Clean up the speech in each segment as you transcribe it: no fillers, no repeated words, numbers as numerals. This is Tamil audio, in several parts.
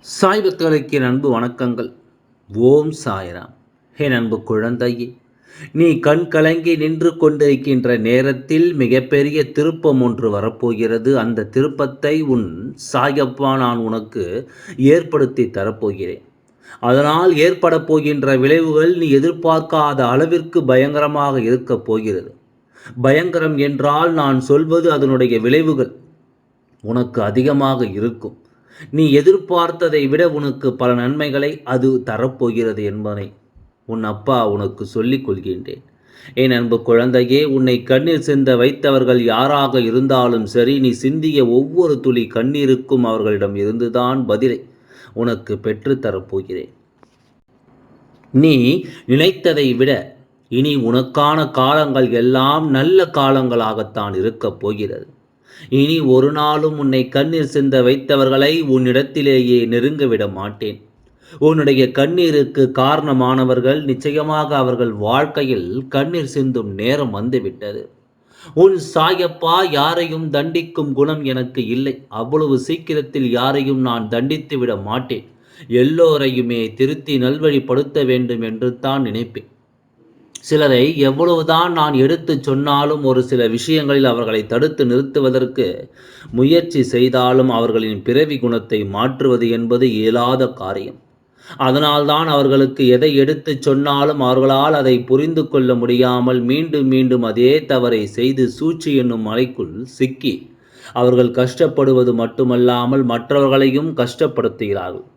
சாய் பக்தர்களுக்கு என் அன்பு வணக்கங்கள். ஓம் சாய்ராம். என் அன்பு குழந்தையே, நீ கண் கலங்கி நின்று கொண்டிருக்கின்ற நேரத்தில் மிகப்பெரிய திருப்பம் ஒன்று வரப்போகிறது. அந்த திருப்பத்தை உன் சாயப்பா நான் உனக்கு ஏற்படுத்தி தரப்போகிறேன். அதனால் ஏற்பட போகின்ற விளைவுகள் நீ எதிர்பார்க்காத அளவிற்கு பயங்கரமாக இருக்கப் போகிறது. பயங்கரம் என்றால் நான் சொல்வது அதனுடைய விளைவுகள் உனக்கு அதிகமாக இருக்கும். நீ எதிர்பார்த்ததை விட உனக்கு பல நன்மைகளை அது தரப்போகிறது என்பதை உன் அப்பா உனக்கு சொல்லிக் கொள்கின்றேன். என் அன்பு குழந்தையே, உன்னை கண்ணீர் சிந்த வைத்தவர்கள் யாராக இருந்தாலும் சரி, நீ சிந்திய ஒவ்வொரு துளி கண்ணீருக்கும் அவர்களிடம் இருந்துதான் பதிலை உனக்கு பெற்றுத்தரப்போகிறேன். நீ நினைத்ததை விட இனி உனக்கான காலங்கள் எல்லாம் நல்ல காலங்களாகத்தான் இருக்கப் போகிறது. இனி ஒரு நாளும் உன்னை கண்ணீர் சிந்த வைத்தவர்களை உன்னிடத்திலேயே நெருங்க விட மாட்டேன். உன்னுடைய கண்ணீருக்கு காரணமானவர்கள் நிச்சயமாக அவர்கள் வாழ்க்கையில் கண்ணீர் சிந்தும் நேரம் வந்துவிட்டது. உன் சாயப்பா யாரையும் தண்டிக்கும் குணம் எனக்கு இல்லை. அவ்வளவு சீக்கிரத்தில் யாரையும் நான் தண்டித்து விட மாட்டேன். எல்லோரையுமே திருத்தி நல்வழிப்படுத்த வேண்டும் என்று தான் நினைப்பேன். சிலரை எவ்வளவுதான் நான் எடுத்துச் சொன்னாலும் ஒரு சில விஷயங்களில் அவர்களை தடுத்து நிறுத்துவதற்கு முயற்சி செய்தாலும் அவர்களின் பிறவி குணத்தை மாற்றுவது என்பது இயலாத காரியம். அதனால்தான் அவர்களுக்கு எதை எடுத்துச் சொன்னாலும் அவர்களால் அதை புரிந்து கொள்ள முடியாமல் மீண்டும் மீண்டும் அதே தவறை செய்து சூழ்ச்சி என்னும் மலைக்குள் சிக்கி அவர்கள் கஷ்டப்படுவது மட்டுமல்லாமல் மற்றவர்களையும் கஷ்டப்படுத்துகிறார்கள்.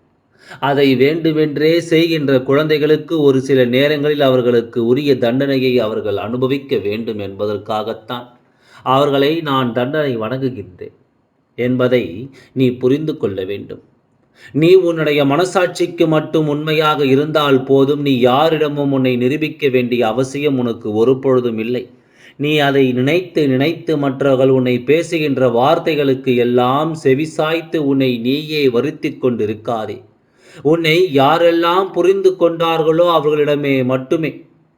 அதை வேண்டுமென்றே செய்கின்ற குழந்தைகளுக்கு ஒரு சில நேரங்களில் அவர்களுக்கு உரிய தண்டனையை அவர்கள் அனுபவிக்க வேண்டும் என்பதற்காகத்தான் அவர்களை நான் தண்டனை வழங்குகின்றேன் என்பதை நீ புரிந்து கொள்ள வேண்டும். நீ உன்னுடைய மனசாட்சிக்கு மட்டும் உண்மையாக இருந்தால் போதும். நீ யாரிடமும் உன்னை நிரூபிக்க வேண்டிய அவசியம் உனக்கு ஒரு பொழுதும் இல்லை. நீ அதை நினைத்து நினைத்து மற்றவர்கள் உன்னை பேசுகின்ற வார்த்தைகளுக்கு எல்லாம் செவிசாய்த்து உன்னை நீயே வருத்திக் கொண்டிருக்காதே. உன்னை யாரெல்லாம் புரிந்து கொண்டார்களோ அவர்களிடமே மட்டுமே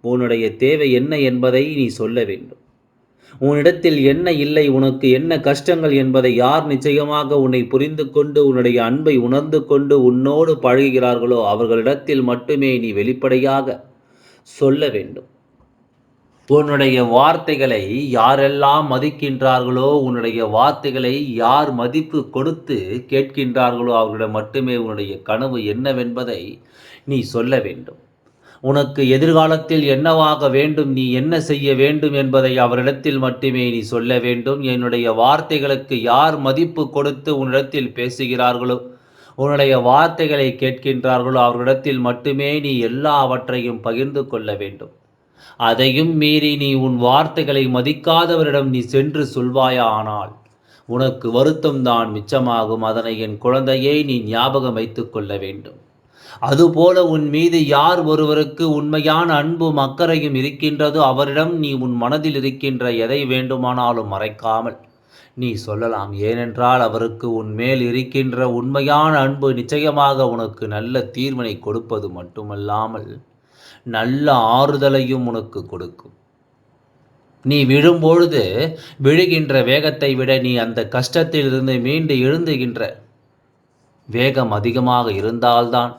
உன்னுடைய தேவை என்ன என்பதை நீ சொல்ல வேண்டும். உன்னிடத்தில் என்ன இல்லை, உனக்கு என்ன கஷ்டங்கள் என்பதை யார் நிச்சயமாக உன்னை புரிந்து கொண்டு உன்னுடைய அன்பை உணர்ந்து கொண்டு உன்னோடு பழகுகிறார்களோ அவர்களிடத்தில் மட்டுமே நீ வெளிப்படையாக சொல்ல வேண்டும். உன்னுடைய வார்த்தைகளை யாரெல்லாம் மதிக்கின்றார்களோ, உன்னுடைய வார்த்தைகளை யார் மதிப்பு கொடுத்து கேட்கின்றார்களோ அவர்களிடம் மட்டுமே உன்னுடைய கனவு என்னவென்பதை நீ சொல்ல வேண்டும். உனக்கு எதிர்காலத்தில் என்னவாக வேண்டும், நீ என்ன செய்ய வேண்டும் என்பதை அவரிடத்தில் மட்டுமே நீ சொல்ல வேண்டும். என்னுடைய வார்த்தைகளுக்கு யார் மதிப்பு கொடுத்து உன்னிடத்தில் பேசுகிறார்களோ, உன்னுடைய வார்த்தைகளை கேட்கின்றார்களோ அவர்களிடத்தில் மட்டுமே நீ எல்லாவற்றையும் பகிர்ந்து கொள்ள வேண்டும். அதையும் மீறி நீ உன் வார்த்தைகளை மதிக்காதவரிடம் நீ சென்று சொல்வாயா, ஆனால் உனக்கு வருத்தம்தான் மிச்சமாகும். அதனை என் குழந்தையை நீ ஞாபகம் வைத்துக் கொள்ள வேண்டும். அதுபோல உன் மீது யார் ஒருவருக்கு உண்மையான அன்பும் அக்கறையும் இருக்கின்றதோ அவரிடம் நீ உன் மனதில் இருக்கின்ற எதை வேண்டுமானாலும் மறைக்காமல் நீ சொல்லலாம். ஏனென்றால் அவருக்கு உன் மேல் இருக்கின்ற உண்மையான அன்பு நிச்சயமாக உனக்கு நல்ல தீர்வினை கொடுப்பது மட்டுமல்லாமல் நல்ல ஆறுதலையும் உனக்கு கொடுக்கும். நீ விழும்பொழுது விழுகின்ற வேகத்தை விட நீ அந்த கஷ்டத்திலிருந்து மீண்டு எழுந்துகின்ற வேகம் அதிகமாக இருந்தால்தான்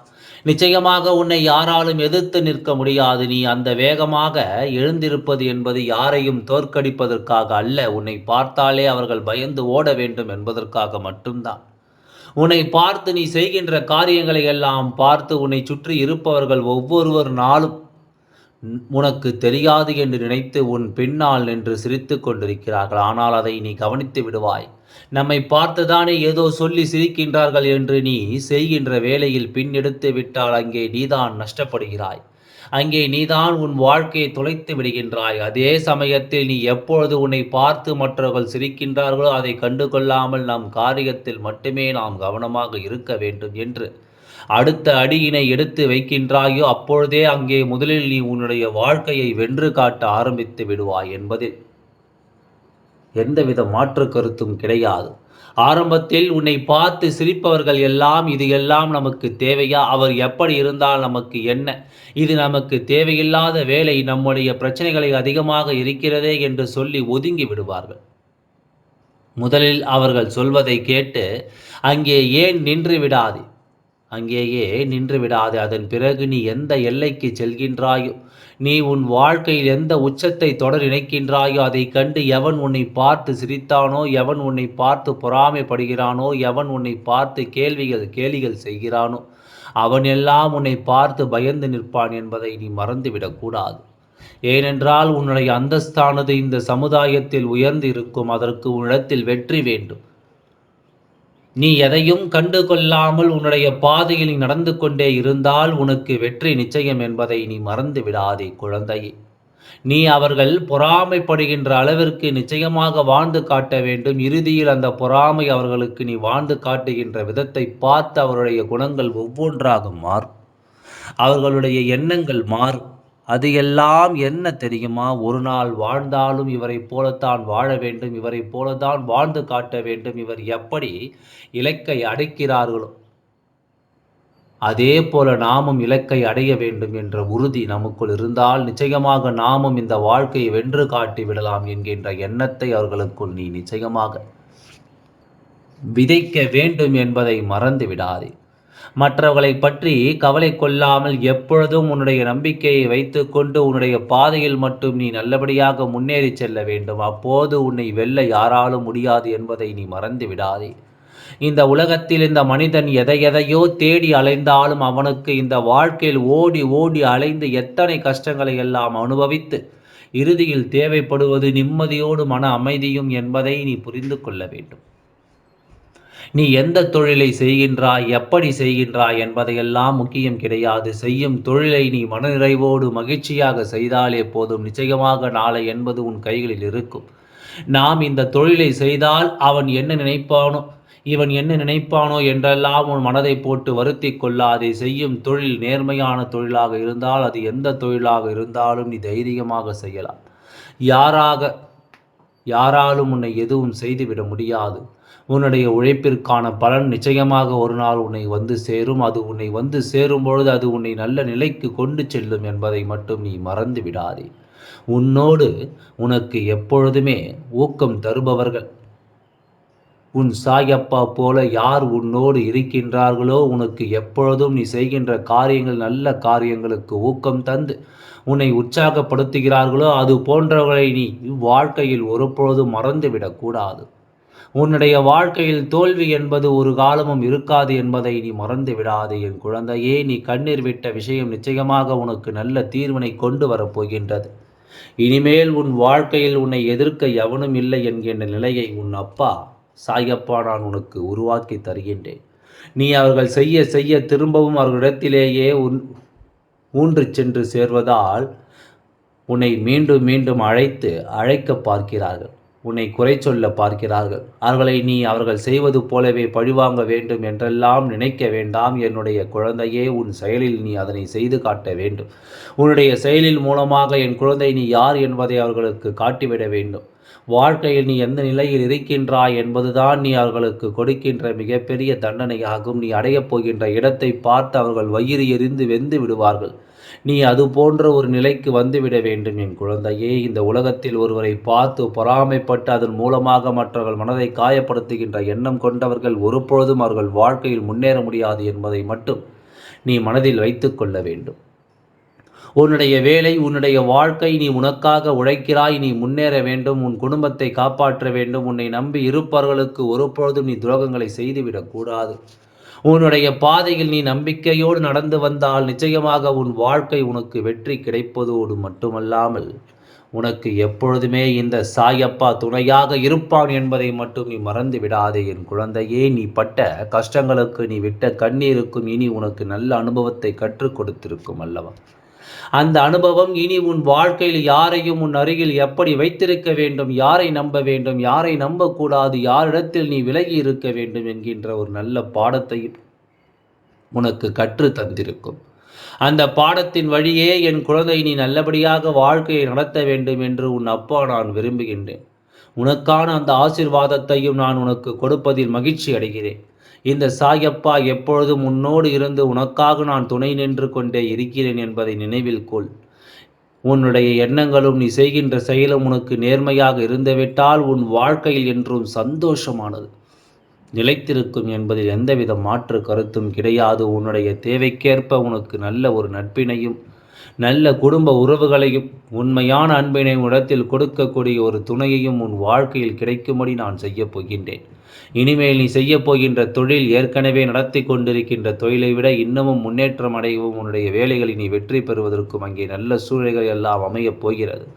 நிச்சயமாக உன்னை யாராலும் எதிர்த்து நிற்க முடியாது. நீ அந்த வேகமாக எழுந்திருப்பது என்பது யாரையும் தோற்கடிப்பதற்காக அல்ல. உன்னை பார்த்தாலே அவர்கள் பயந்து ஓட வேண்டும் என்பதற்காக மட்டும்தான். உன்னை பார்த்து நீ செய்கின்ற காரியங்களை எல்லாம் பார்த்து உன்னை சுற்றி இருப்பவர்கள் ஒவ்வொருவர் நாளும் உனக்கு தெரியாது என்று நினைத்து உன் பின்னால் நின்று சிரித்து கொண்டிருக்கிறார்கள். ஆனால் அதை நீ கவனித்து விடுவாய். நம்மை பார்த்துதானே ஏதோ சொல்லி சிரிக்கின்றார்கள் என்று நீ செய்கின்ற வேலையில் பின் எடுத்து விட்டால் அங்கே நீதான் நஷ்டப்படுகிறாய். அங்கே நீதான் உன் வாழ்க்கையை தொலைத்து விடுகின்றாய். அதே சமயத்தில் நீ எப்பொழுது உன்னை பார்த்து மற்றவர்கள் சிரிக்கின்றார்களோ அதை கண்டுகொள்ளாமல் நம் காரியத்தில் மட்டுமே நாம் கவனமாக இருக்க வேண்டும் என்று அடுத்த அடியினை எடுத்து வைக்கின்றாயோ அப்பொழுதே அங்கே முதலில் நீ உன்னுடைய வாழ்க்கையை வென்று காட்ட ஆரம்பித்து விடுவாய் என்பதில் எந்தவித மாற்று கருத்தும் கிடையாது. ஆரம்பத்தில் உன்னை பார்த்து சிரிப்பவர்கள் எல்லாம் இது எல்லாம் நமக்கு தேவையா, அவர் எப்படி இருந்தால் நமக்கு என்ன, இது நமக்கு தேவையில்லாத வேலை, நம்முடைய பிரச்சனைகளை அதிகமாக இருக்கிறதே என்று சொல்லி ஒதுங்கி விடுவார்கள். முதலில் அவர்கள் சொல்வதை கேட்டு அங்கே ஏன் நின்று விடாதே. அங்கேயே நின்று விடாதே. அதன் பிறகு நீ எந்த எல்லைக்கு செல்கின்றாயோ, நீ உன் வாழ்க்கையில் எந்த உச்சத்தை தொட நினைக்கின்றாயோ, அதைக் கண்டு எவன் உன்னை பார்த்து சிரித்தானோ, எவன் உன்னை பார்த்து பொறாமைப்படுகிறானோ, எவன் உன்னை பார்த்து கேலிகள் செய்கிறானோ, அவனெல்லாம் உன்னை பார்த்து பயந்து நிற்பான் என்பதை நீ மறந்துவிடக்கூடாது. ஏனென்றால் உன்னுடைய அந்தஸ்தானது இந்த சமுதாயத்தில் உயர்ந்து இருக்கும். அதற்கு உன்னிடத்தில் வெற்றி வேண்டும். நீ எதையும் கண்டு கொள்ளாமல் உன்னுடைய பாதையில் நீ நடந்து கொண்டே இருந்தால் உனக்கு வெற்றி நிச்சயம் என்பதை நீ மறந்து விடாதே குழந்தையே. நீ அவர்கள் பொறாமைப்படுகின்ற அளவிற்கு நிச்சயமாக வாழ்ந்து காட்ட வேண்டும். இறுதியில் அந்த பொறாமை அவர்களுக்கு நீ வாழ்ந்து காட்டுகின்ற விதத்தை பார்த்து அவருடைய குணங்கள் ஒவ்வொன்றாக மாறும். அவர்களுடைய எண்ணங்கள் மாறும். அது எல்லாம் என்ன தெரியுமா? ஒரு நாள் வாழ்ந்தாலும் இவரைப் போலத்தான் வாழ வேண்டும், இவரைப் போலத்தான் வாழ்ந்து காட்ட வேண்டும். இவர் எப்படி இலக்கை அடைக்கிறார்களோ அதே போல நாமும் இலக்கை அடைய வேண்டும் என்ற உறுதி நமக்குள் இருந்தால் நிச்சயமாக நாமும் இந்த வாழ்க்கையை வென்று காட்டி விடலாம் என்கின்ற எண்ணத்தை அவர்களுக்குள் நீ நிச்சயமாக விதைக்க வேண்டும் என்பதை மறந்து விடாதே. மற்றவர்களை பற்றி கவலை கொள்ளாமல் எப்பொழுதும் உன்னுடைய நம்பிக்கையை வைத்துக்கொண்டு உன்னுடைய பாதையில் மட்டும் நீ நல்லபடியாக முன்னேறி செல்ல வேண்டும். அப்போது உன்னை வெல்ல யாராலும் முடியாது என்பதை நீ மறந்து விடாதே. இந்த உலகத்தில் இந்த மனிதன் எதையோ தேடி அலைந்தாலும் அவனுக்கு இந்த வாழ்க்கையில் ஓடி ஓடி அலைந்து எத்தனை கஷ்டங்களை எல்லாம் அனுபவித்து இறுதியில் தேவைப்படுவது நிம்மதியோடு மன அமைதியும் என்பதை நீ புரிந்து கொள்ள வேண்டும். நீ எந்த தொழிலை செய்கின்றாய், எப்படி செய்கின்றாய் என்பதையெல்லாம் முக்கியம் கிடையாது. செய்யும் தொழிலை நீ மனநிறைவோடு மகிழ்ச்சியாக செய்தாலே போதும். நிச்சயமாக நாளை என்பது உன் கைகளில் இருக்கும். நாம் இந்த தொழிலை செய்தால் அவன் என்ன நினைப்பானோ, இவன் என்ன நினைப்பானோ என்றெல்லாம் உன் மனதை போட்டு வருத்தி கொள்ளாதே. செய்யும் தொழில் நேர்மையான தொழிலாக இருந்தால் அது எந்த தொழிலாக இருந்தாலும் நீ தைரியமாக செய்யலாம். யாராலும் உன்னை எதுவும் செய்துவிட முடியாது. உன்னுடைய உழைப்பிற்கான பலன் நிச்சயமாக ஒரு நாள் உன்னை வந்து சேரும். அது உன்னை வந்து சேரும் பொழுது அது உன்னை நல்ல நிலைக்கு கொண்டு செல்லும் என்பதை மட்டும் நீ மறந்து விடாதே. உன்னோடு உனக்கு எப்பொழுதுமே ஊக்கம் தருபவர்கள் உன் சாயப்பா போல யார் உன்னோடு இருக்கின்றார்களோ, உனக்கு எப்பொழுதும் நீ செய்கின்ற காரியங்கள் நல்ல காரியங்களுக்கு ஊக்கம் தந்து உன்னை உற்சாகப்படுத்துகிறார்களோ, அது போன்றவர்களை நீ வாழ்க்கையில் ஒருபொழுதும் மறந்துவிடக்கூடாது. உன்னுடைய வாழ்க்கையில் தோல்வி என்பது ஒரு காலமும் இருக்காது என்பதை நீ மறந்து விடாதே என் குழந்தையே. நீ கண்ணீர் விட்ட விஷயம் நிச்சயமாக உனக்கு நல்ல தீர்வினை கொண்டு வரப்போகின்றது. இனிமேல் உன் வாழ்க்கையில் உன்னை எதிர்க்க எவனும் இல்லை என்கின்ற நிலையை உன் அப்பா சாயப்பா நான் உனக்கு உருவாக்கி தருகின்றேன். நீ அவர்கள் செய்ய செய்ய திரும்பவும் அவர்களிடத்திலேயே ஊன்று சென்று சேர்வதால் உன்னை மீண்டும் மீண்டும் அழைக்க பார்க்கிறார்கள். உன்னை குறை சொல்ல பார்க்கிறார்கள். அவர்களை நீ அவர்கள் செய்வது போலவே பழிவாங்க வேண்டும் என்றெல்லாம் நினைக்க வேண்டாம் என்னுடைய குழந்தையே. உன் செயலில் நீ அதனை செய்து காட்ட வேண்டும். உன்னுடைய செயலில் மூலமாக என் குழந்தை நீ யார் என்பதை அவர்களுக்கு காட்டிவிட வேண்டும். வாழ்க்கையில் நீ எந்த நிலையில் இருக்கின்றாய் என்பதுதான் நீ அவர்களுக்கு கொடுக்கின்ற மிகப்பெரிய தண்டனையாகும். நீ அடையப் போகின்ற இடத்தை பார்த்து அவர்கள் வயிறு எறிந்து வெந்து விடுவார்கள். நீ அது போன்ற ஒரு நிலைக்கு வந்துவிட வேண்டும் என் குழந்தையே. இந்த உலகத்தில் ஒருவரை பார்த்து பொறாமைப்பட்டு அதன் மூலமாக மற்றவர்கள் மனதை காயப்படுத்துகின்ற எண்ணம் கொண்டவர்கள் ஒருபொழுதும் அவர்கள் வாழ்க்கையில் முன்னேற முடியாது என்பதை மட்டும் நீ மனதில் வைத்து கொள்ள வேண்டும். உன்னுடைய வேலை, உன்னுடைய வாழ்க்கை, நீ உனக்காக உழைக்கிறாய். நீ முன்னேற வேண்டும், உன் குடும்பத்தை காப்பாற்ற வேண்டும். உன்னை நம்பி இருப்பவர்களுக்கு ஒருபொழுதும் நீ துரோகங்களை செய்துவிடக்கூடாது. உன்னுடைய பாதையில் நீ நம்பிக்கையோடு நடந்து வந்தால் நிச்சயமாக உன் வாழ்க்கை உனக்கு வெற்றி கிடைப்பதோடு மட்டுமல்லாமல் உனக்கு எப்பொழுதுமே இந்த சாயப்பா துணையாக இருப்பான் என்பதை மட்டும் நீ மறந்து விடாதே என் குழந்தையே. நீ பட்ட கஷ்டங்களுக்கு, நீ விட்ட கண்ணீருக்கும் இனி உனக்கு நல்ல அனுபவத்தை கற்றுக் கொடுத்திருக்கும் அல்லவா? அந்த அனுபவம் இனி உன் வாழ்க்கையில் யாரையும் உன் அருகில் எப்படி வைத்திருக்க வேண்டும், யாரை நம்ப வேண்டும், யாரை நம்பக்கூடாது, யாரிடத்தில் நீ விலகி இருக்க வேண்டும் என்கின்ற ஒரு நல்ல பாடத்தையும் உனக்கு கற்று தந்திருக்கும். அந்த பாடத்தின் வழியே என் குழந்தை நீ நல்லபடியாக வாழ்க்கையை நடத்த வேண்டும் என்று உன் அப்பா நான் விரும்புகின்றேன். உனக்கான அந்த ஆசீர்வாதத்தையும் நான் உனக்கு கொடுப்பதில் மகிழ்ச்சி அடைகிறேன். இந்த சாயப்பா எப்பொழுதும் உன்னோடு இருந்து உனக்காக நான் துணை நின்று கொண்டே இருக்கிறேன் என்பதை நினைவில் கொள். உன்னுடைய எண்ணங்களும் நீ செய்கின்ற செயலும் உனக்கு நேர்மையாக இருந்துவிட்டால் உன் வாழ்க்கையில் என்றும் சந்தோஷமானது. நிலைத்திருக்கும் என்பதில் எந்தவித மாற்று கருத்தும் கிடையாது. உன்னுடைய தேவைக்கேற்ப உனக்கு நல்ல ஒரு நட்பினையும் நல்ல குடும்ப உறவுகளையும் உண்மையான அன்பினை இடத்தில் கொடுக்கக்கூடிய ஒரு துணையையும் உன் வாழ்க்கையில் கிடைக்கும்படி நான் செய்யப் போகின்றேன். இனிமேல் நீ செய்யப் போகின்ற தொழில் ஏற்கனவே நடத்தி கொண்டிருக்கின்ற தொழிலை விட இன்னமும் முன்னேற்றம் அடையவும் உன்னுடைய வேலைகளில் நீ வெற்றி பெறுவதற்கும் அங்கே நல்ல சூழ்நிலைகள் எல்லாம் அமையப் போகிறது.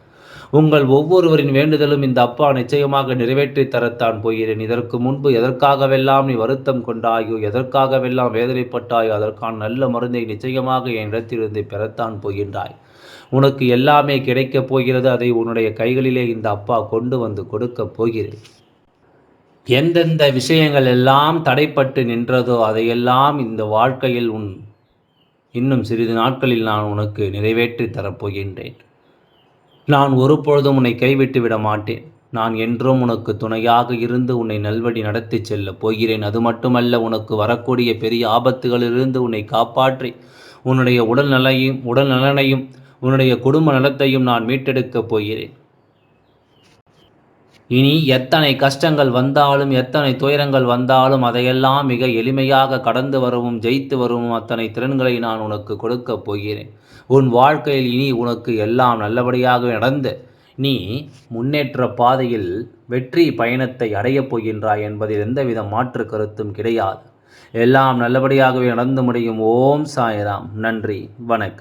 உங்கள் ஒவ்வொருவரின் வேண்டுதலும் இந்த அப்பா நிச்சயமாக நிறைவேற்றி தரத்தான் போகிறேன். இதற்கு முன்பு எதற்காகவெல்லாம் நீ வருத்தம் கொண்டாயோ, எதற்காகவெல்லாம் வேதனைப்பட்டாயோ, அதற்கான நல்ல மருந்தை நிச்சயமாக என் இடத்திலிருந்து பெறத்தான் போகின்றாய். உனக்கு எல்லாமே கிடைக்கப் போகிறது. அதை உன்னுடைய கைகளிலே இந்த அப்பா கொண்டு வந்து கொடுக்கப் போகிறேன். எந்தெந்த விஷயங்கள் எல்லாம் தடைப்பட்டு நின்றதோ அதையெல்லாம் இந்த வாழ்க்கையில் இன்னும் சிறிது நாட்களில் நான் உனக்கு நிறைவேற்றி தரப்போகின்றேன். நான் ஒருபொழுதும் உன்னை கைவிட்டு விட மாட்டேன். நான் என்றும் உனக்கு துணையாக இருந்து உன்னை நல்வழி நடத்தி செல்லப் போகிறேன். அது மட்டுமல்ல, உனக்கு வரக்கூடிய பெரிய ஆபத்துகளிலிருந்து உன்னை காப்பாற்றி உன்னுடைய உடல் நலனையும் உன்னுடைய குடும்ப நலத்தையும் நான் மீட்டெடுக்கப் போகிறேன். இனி எத்தனை கஷ்டங்கள் வந்தாலும் எத்தனை துயரங்கள் வந்தாலும் அதையெல்லாம் மிக எளிமையாக கடந்து வரவும் ஜெயித்து வரவும் அத்தனை திறன்களை நான் உனக்கு கொடுக்கப் போகிறேன். உன் வாழ்க்கையில் இனி உனக்கு எல்லாம் நல்லபடியாக நடந்து நீ முன்னேற்ற பாதையில் வெற்றி பயணத்தை அடையப் போகின்றாய் என்பதில் எந்தவித மாற்று கருத்தும் கிடையாது. எல்லாம் நல்லபடியாகவே நடந்து முடியும். ஓம் சாய்ராம். நன்றி, வணக்கம்.